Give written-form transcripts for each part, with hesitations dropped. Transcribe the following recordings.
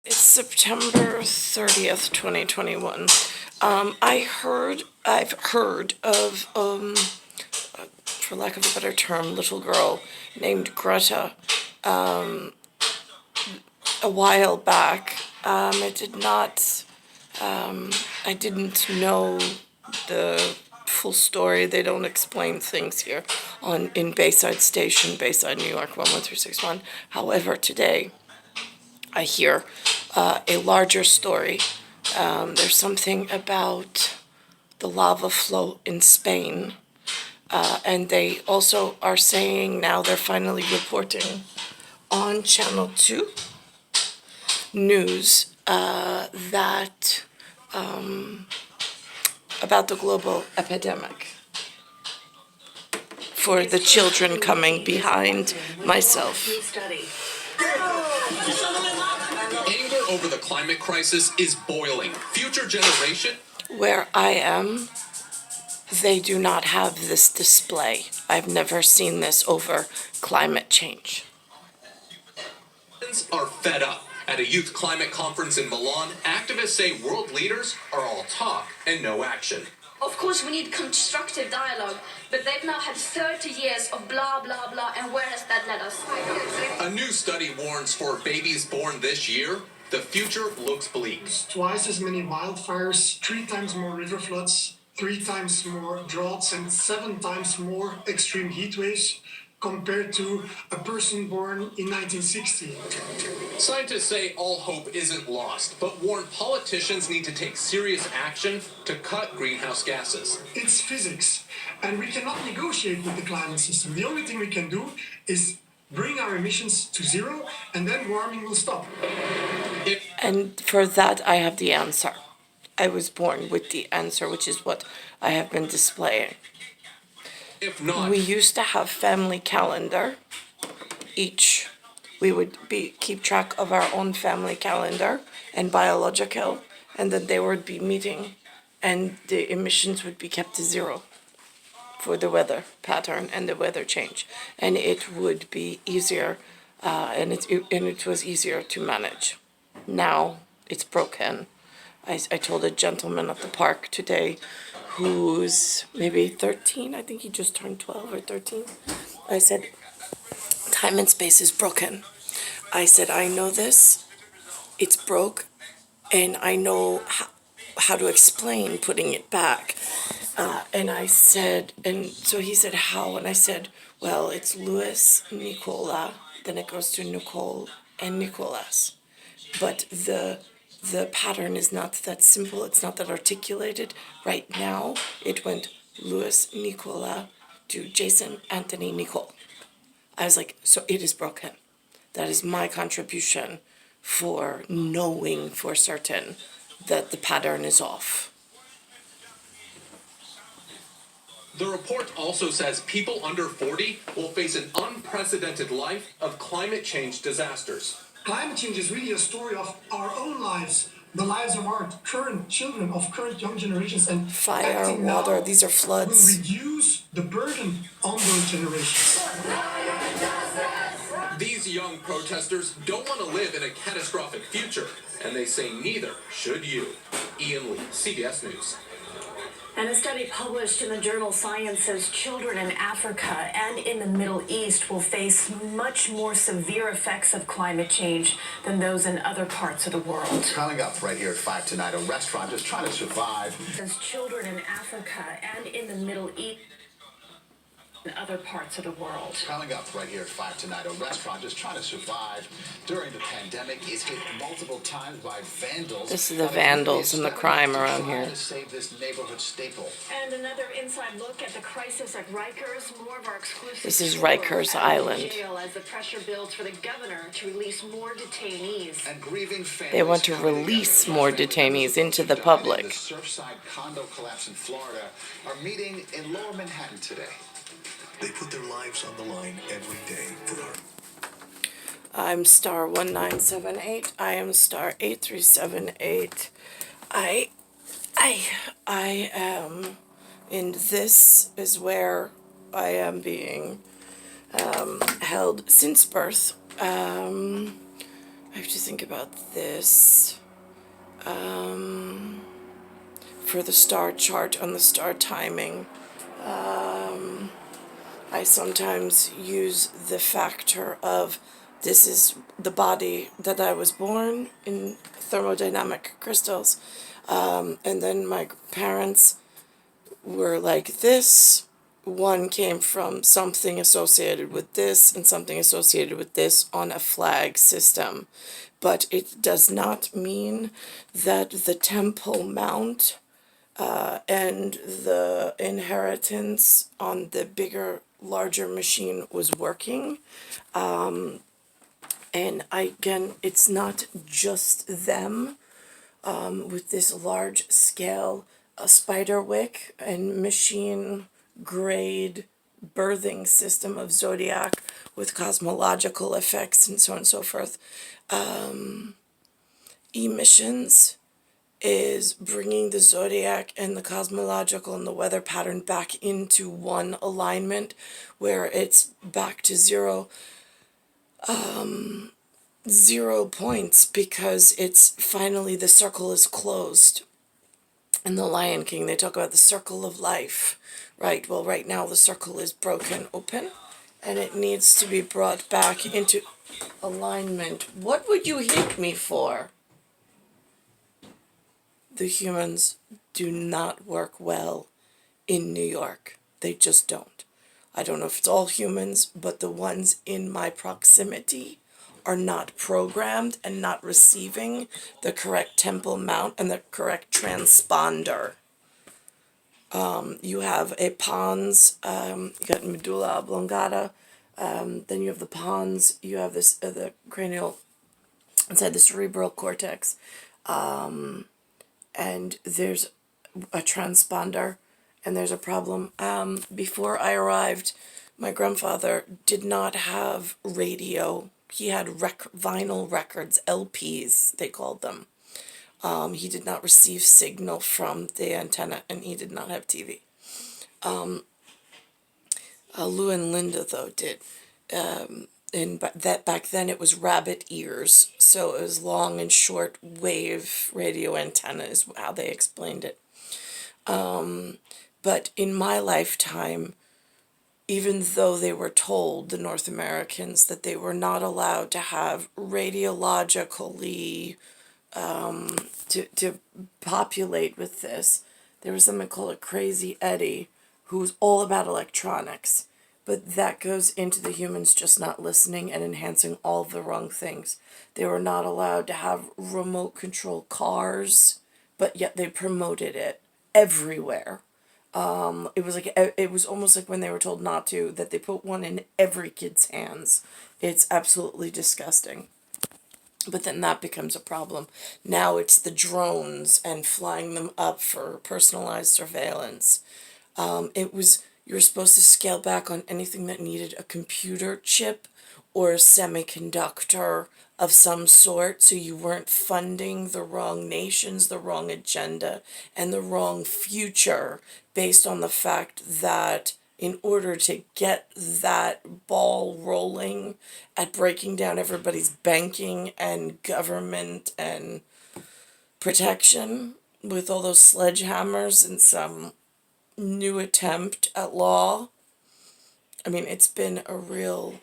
It's September 30th, 2021. I've heard of, for lack of a better term, little girl named Greta, a while back. I didn't know the full story. They don't explain things here in Bayside Station, Bayside, New York, 11361. However, today I hear a larger story. There's something about the lava flow in Spain, and they also are saying now they're finally reporting on Channel 2 News that about the global epidemic for the children coming behind myself. Anger over the climate crisis is boiling. Future generation. Where I am, they do not have this display. I've never seen this over climate change. Are fed up. At a youth climate conference in Milan, activists say world leaders are all talk and no action. Of course, we need constructive dialogue, but they've now had 30 years of blah, blah, blah, and where has that led us? A new study warns for babies born this year, the future looks bleak. Twice as many wildfires, 3 times more river floods, 3 times more droughts, and 7 times more extreme heat waves compared to a person born in 1960. Scientists say all hope isn't lost, but warn politicians need to take serious action to cut greenhouse gases. It's physics, and we cannot negotiate with the climate system. The only thing we can do is bring our emissions to zero, and then warming will stop. And for that, I have the answer. I was born with the answer, which is what I have been displaying. If not, we used to have family calendar. We would keep track of our own family calendar and biological, and then they would be meeting, and the emissions would be kept to zero for the weather pattern and the weather change, and it would be easier, and it was easier to manage. Now it's broken. I told a gentleman at the park today, who's maybe 13, I think he just turned 12 or 13. I said, time and space is broken. I said, I know this, it's broke, and I know how to explain putting it back. And I said, and so he said, how? And I said, well, it's Louis, Nicola, then it goes to Nicole and Nicolas. But the pattern is not that simple, it's not that articulated. Right now, it went Louis, Nicola to Jason, Anthony, Nicole. I was like, so it is broken. That is my contribution for knowing for certain that the pattern is off. The report also says people under 40 will face an unprecedented life of climate change disasters. Climate change is really a story of our own lives, the lives of our current children, of current young generations, and fire, water, these are floods. Will reduce the burden on those generations. These young protesters don't want to live in a catastrophic future, and they say neither should you. Ian Lee, CBS News. And a study published in the journal Science says children in Africa and in the Middle East will face much more severe effects of climate change than those in other parts of the world. Coming up right here at 5 tonight, a restaurant just trying to survive. Says children in Africa and in the Middle East and other parts of the world. Coming up right here at 5 tonight, a restaurant just trying to survive during the pandemic is hit multiple times by vandals. This is the vandals and the crime around here. To save this neighborhood staple. And another inside look at the crisis at Rikers. More of our exclusive. This is Rikers Island. Jail as the pressure builds for the governor to release more detainees. And grieving families. They want to release more detainees into the public. The Surfside condo collapse in Florida are meeting in Lower Manhattan today. They put their lives on the line every day for our... I'm star 1978. I am star 8378. I am, and this is where I am being held since birth. I have to think about this. For the star chart on the star timing, I sometimes use the factor of this is the body that I was born in thermodynamic crystals. And then my parents were like this. One came from something associated with this and something associated with this on a flag system. But it does not mean that the Temple Mount and the inheritance on the bigger, larger machine was working. And again, it's not just them with this large scale spider wick and machine grade birthing system of zodiac with cosmological effects and so on and so forth. Emissions is bringing the zodiac and the cosmological and the weather pattern back into one alignment where it's back to zero points because it's finally the circle is closed. In The Lion King, they talk about the circle of life, right? Well, right now the circle is broken open and it needs to be brought back into alignment. What would you hit me for? The humans do not work well in New York. They just don't. I don't know if it's all humans, but the ones in my proximity are not programmed and not receiving the correct temple mount and the correct transponder. You have a pons, you got medulla oblongata, then you have the pons, you have this the cranial inside the cerebral cortex, and there's a transponder, and there's a problem. Before I arrived, my grandfather did not have radio. He had vinyl records, LPs, they called them. He did not receive signal from the antenna, and he did not have TV. Lou and Linda, though, did. But that back then it was rabbit ears, so it was long and short wave radio antenna is how they explained it. But in my lifetime, even though they were told, the North Americans, that they were not allowed to have radiologically to populate with this, there was something called a Crazy Eddie, who's all about electronics. But that goes into the humans just not listening and enhancing all the wrong things. They were not allowed to have remote control cars, but yet they promoted it everywhere. It was almost like when they were told not to, that they put one in every kid's hands. It's absolutely disgusting. But then that becomes a problem. Now it's the drones and flying them up for personalized surveillance. You were supposed to scale back on anything that needed a computer chip or a semiconductor of some sort, so you weren't funding the wrong nations, the wrong agenda, and the wrong future based on the fact that in order to get that ball rolling at breaking down everybody's banking and government and protection with all those sledgehammers and some new attempt at law. I mean, it's been a real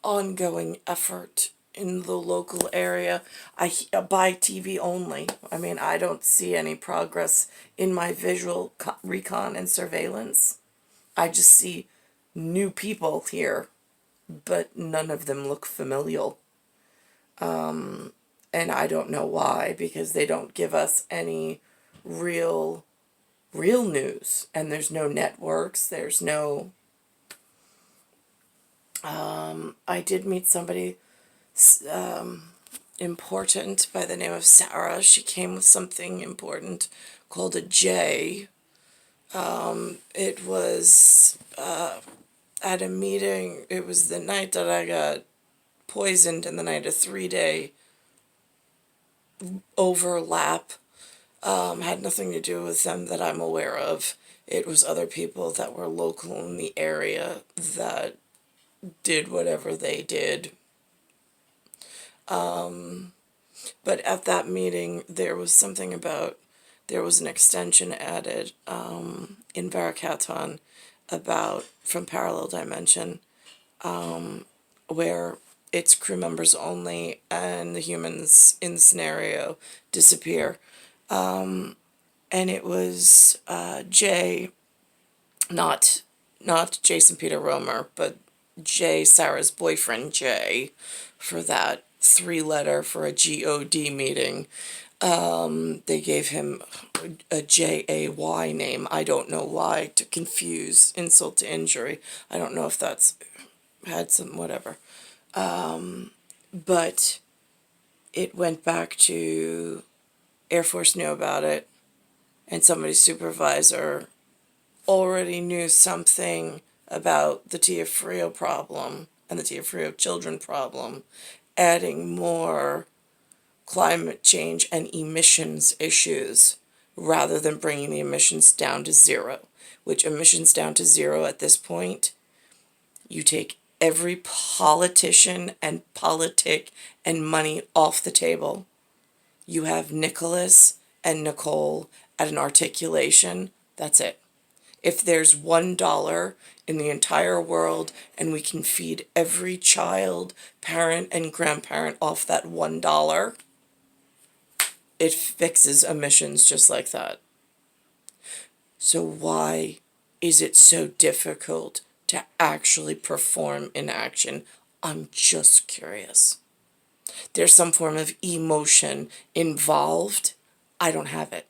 ongoing effort in the local area. I buy TV only. I mean, I don't see any progress in my visual recon and surveillance. I just see new people here, but none of them look familial. And I don't know why, because they don't give us any real news, and there's no networks, there's no I did meet somebody important by the name of Sarah. She came with something important called a J. It was at a meeting. It was the night that I got poisoned and the night, a 3-day overlap. Had nothing to do with them that I'm aware of. It was other people that were local in the area that did whatever they did. But at that meeting, there was something about, there was an extension added in Varakaton about, from Parallel Dimension, where it's crew members only and the humans in the scenario disappear. And it was Jay, not Jason Peter Romer, but Jay, Sarah's boyfriend, Jay, for that 3-letter for a GOD meeting. They gave him a JAY name. I don't know why, to confuse insult to injury. I don't know if that's had some whatever. But it went back to Air Force knew about it, and somebody's supervisor already knew something about the Tia Frio problem and the Tia Frio children problem, adding more climate change and emissions issues rather than bringing the emissions down to zero, which emissions down to zero at this point, you take every politician and politic and money off the table. You have Nicholas and Nicole at an articulation, that's it. If there's $1 in the entire world and we can feed every child, parent, and grandparent off that $1, it fixes emissions just like that. So why is it so difficult to actually perform in action? I'm just curious. There's some form of emotion involved. I don't have it.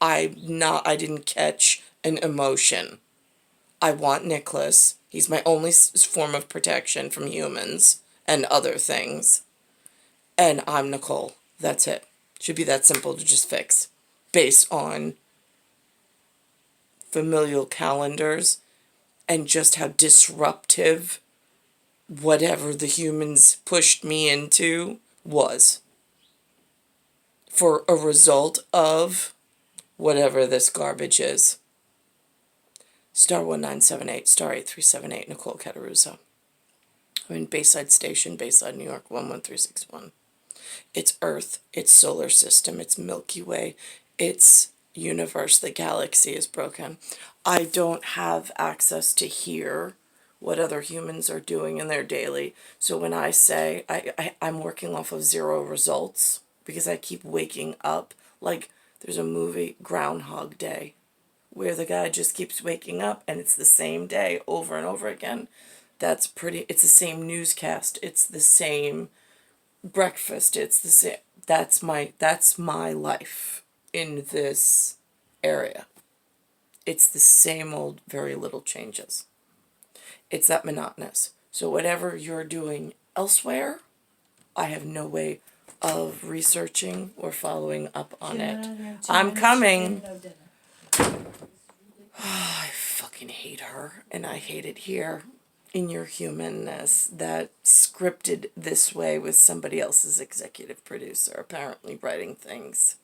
I didn't catch an emotion. I want Nicholas. He's my only form of protection from humans and other things. And I'm Nicole. That's it. Should be that simple to just fix. Based on familial calendars and just how disruptive whatever the humans pushed me into was. For a result of whatever this garbage is. Star 1978, Star 8378, Nicole Cattaruzza. I'm in Bayside Station, Bayside, New York, 11361. It's Earth, it's solar system, it's Milky Way, it's universe, the galaxy is broken. I don't have access to hear what other humans are doing in their daily. So when I say I'm working off of zero results, because I keep waking up, like there's a movie, Groundhog Day, where the guy just keeps waking up and it's the same day over and over again. It's the same newscast, it's the same breakfast, it's the same, that's my life in this area. It's the same old, very little changes. It's that monotonous. So whatever you're doing elsewhere, I have no way of researching or following up on it. I'm coming. I fucking hate her, and I hate it here in your humanness that scripted this way with somebody else's executive producer apparently writing things.